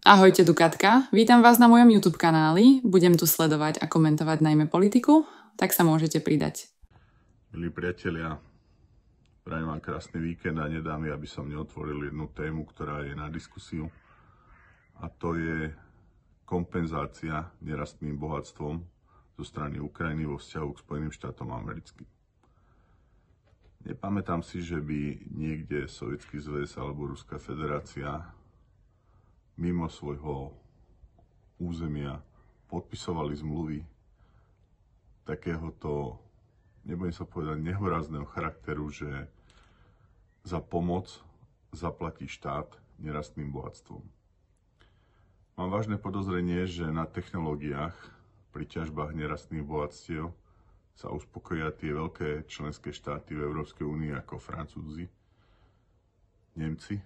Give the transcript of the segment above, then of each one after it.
Ahojte, tu Katka. Vítam vás na mojom YouTube kanáli. Budem tu sledovať a komentovať najmä politiku, tak sa môžete pridať. Milí priatelia, prajem vám krásny víkend a nedá mi, aby som neotvoril jednu tému, ktorá je na diskusiu. A to je kompenzácia nerastným bohatstvom zo strany Ukrajiny vo vzťahu k Spojeným štátom americkým. Nepamätám si, že by niekde Sovietsky zväz alebo Ruská federácia mimo svojho územia podpisovali zmluvy takéhoto, nebudem sa povedať, nehorázneho charakteru, že za pomoc zaplatí štát nerastným bohatstvom. Mám vážne podozrenie, že na technológiách pri ťažbách nerastných bohatstiev sa uspokoja tie veľké členské štáty v Európskej únii ako Francúzi, Nemci,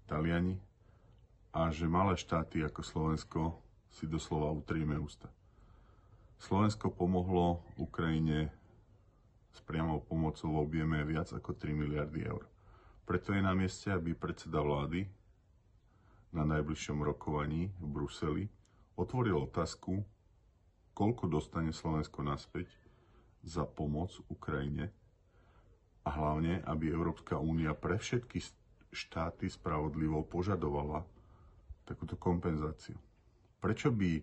Taliani a že malé štáty ako Slovensko si doslova utrieme ústa. Slovensko pomohlo Ukrajine s priamou pomocou v objeme viac ako 3 miliardy eur. Preto je na mieste, aby predseda vlády na najbližšom rokovaní v Bruseli otvoril otázku, koľko dostane Slovensko naspäť za pomoc Ukrajine a hlavne, aby Európska únia pre všetky štáty spravodlivo požadovala takúto kompenzáciu. Prečo by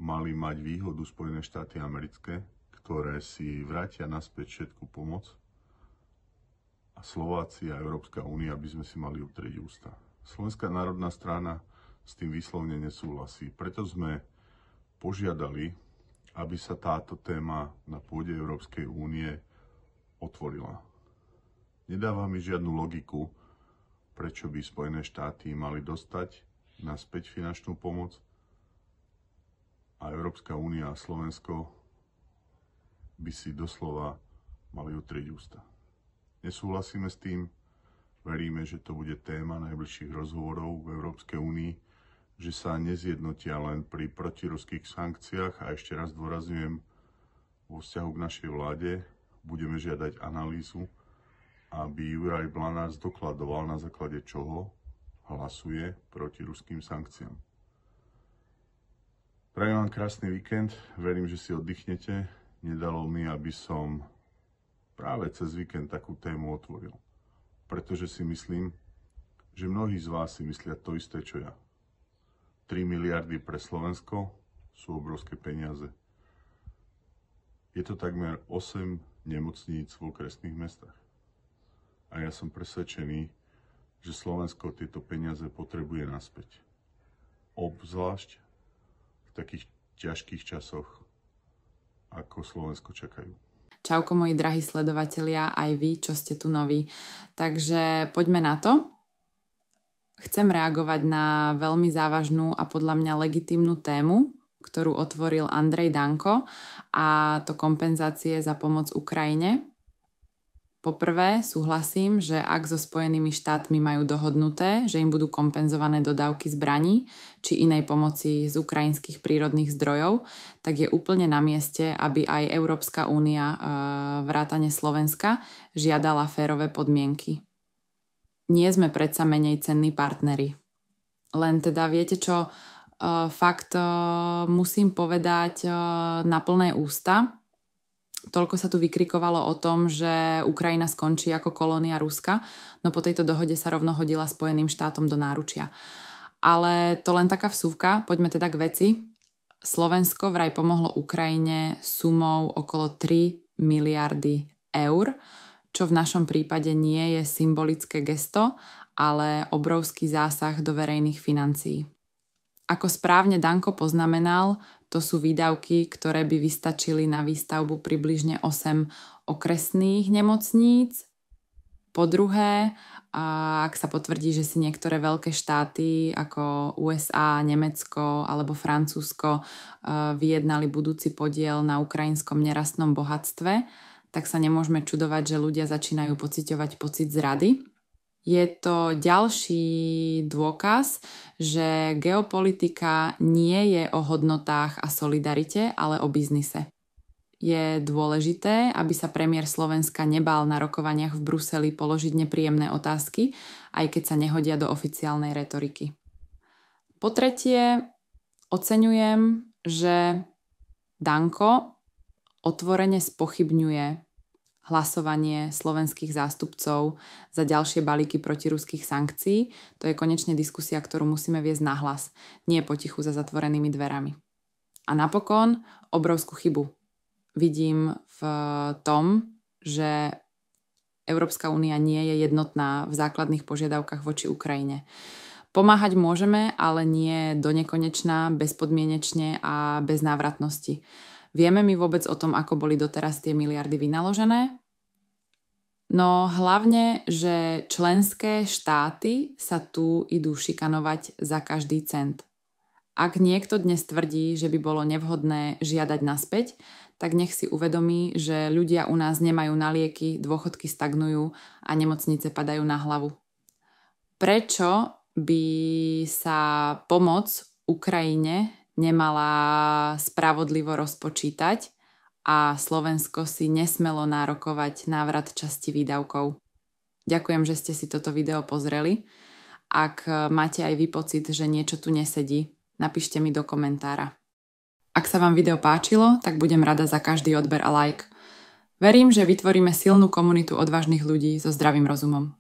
mali mať výhodu Spojené štáty americké, ktoré si vrátia naspäť všetku pomoc, a Slováci a Európska únia by sme si mali utrieť ústa? Slovenská národná strana s tým výslovne nesúhlasí. Preto sme požiadali, aby sa táto téma na pôde Európskej únie otvorila. Nedáva mi žiadnu logiku, prečo by Spojené štáty mali dostať naspäť finančnú pomoc a Európska únia a Slovensko by si doslova mali utrieť ústa. Nesúhlasíme s tým, veríme, že to bude téma najbližších rozhovorov v Európskej únii, že sa nezjednotia len pri protiruských sankciách a ešte raz dôrazňujem, vo vzťahu k našej vláde budeme žiadať analýzu, aby Juraj Blanác dokladoval, na základe čoho hlasuje proti ruským sankciám. Prajem vám krásny víkend, verím, že si oddychnete. Nedalo mi, aby som práve cez víkend takú tému otvoril, pretože si myslím, že mnohí z vás si myslia to isté, čo ja. 3 miliardy pre Slovensko sú obrovské peniaze. Je to takmer 8 nemocníc v okresných mestách. A ja som presvedčený, že Slovensko tieto peniaze potrebuje naspäť. Obzvlášť v takých ťažkých časoch, ako Slovensko čakajú. Čauko moji drahí sledovatelia, aj vy, čo ste tu noví. Takže poďme na to. Chcem reagovať na veľmi závažnú a podľa mňa legitímnu tému, ktorú otvoril Andrej Danko, a to kompenzácie za pomoc Ukrajine. Poprvé súhlasím, že ak so Spojenými štátmi majú dohodnuté, že im budú kompenzované dodávky zbraní či inej pomoci z ukrajinských prírodných zdrojov, tak je úplne na mieste, aby aj Európska únia vrátane Slovenska žiadala férové podmienky. Nie sme predsa menej cenní partneri. Len teda viete čo, fakt musím povedať na plné ústa. Toľko sa tu vykrikovalo o tom, že Ukrajina skončí ako kolónia Ruska, no po tejto dohode sa rovno hodila Spojeným štátom do náručia. Ale to len taká vsúvka, poďme teda k veci. Slovensko vraj pomohlo Ukrajine sumou okolo 3 miliardy eur, čo v našom prípade nie je symbolické gesto, ale obrovský zásah do verejných financií. Ako správne Danko poznamenal, to sú výdavky, ktoré by vystačili na výstavbu približne 8 okresných nemocníc. Po druhé, ak sa potvrdí, že si niektoré veľké štáty ako USA, Nemecko alebo Francúzsko vyjednali budúci podiel na ukrajinskom nerastnom bohatstve, tak sa nemôžeme čudovať, že ľudia začínajú pociťovať pocit zrady. Je to ďalší dôkaz, že geopolitika nie je o hodnotách a solidarite, ale o biznise. Je dôležité, aby sa premiér Slovenska nebál na rokovaniach v Bruseli položiť nepríjemné otázky, aj keď sa nehodia do oficiálnej retoriky. Po tretie, oceňujem, že Danko otvorene spochybňuje hlasovanie slovenských zástupcov za ďalšie balíky protiruských sankcií. To je konečne diskusia, ktorú musíme viesť nahlas, nie potichu za zatvorenými dverami. A napokon obrovskú chybu vidím v tom, že Európska únia nie je jednotná v základných požiadavkách voči Ukrajine. Pomáhať môžeme, ale nie do nekonečna, bezpodmienečne a bez návratnosti. Vieme my vôbec o tom, ako boli doteraz tie miliardy vynaložené? No hlavne, že členské štáty sa tu idú šikanovať za každý cent. Ak niekto dnes tvrdí, že by bolo nevhodné žiadať naspäť, tak nech si uvedomí, že ľudia u nás nemajú na lieky, dôchodky stagnujú a nemocnice padajú na hlavu. Prečo by sa pomoc Ukrajine nemala spravodlivo rozpočítať a Slovensko si nesmelo nárokovať návrat časti výdavkov? Ďakujem, že ste si toto video pozreli. Ak máte aj vy pocit, že niečo tu nesedí, napíšte mi do komentára. Ak sa vám video páčilo, tak budem rada za každý odber a like. Verím, že vytvoríme silnú komunitu odvážnych ľudí so zdravým rozumom.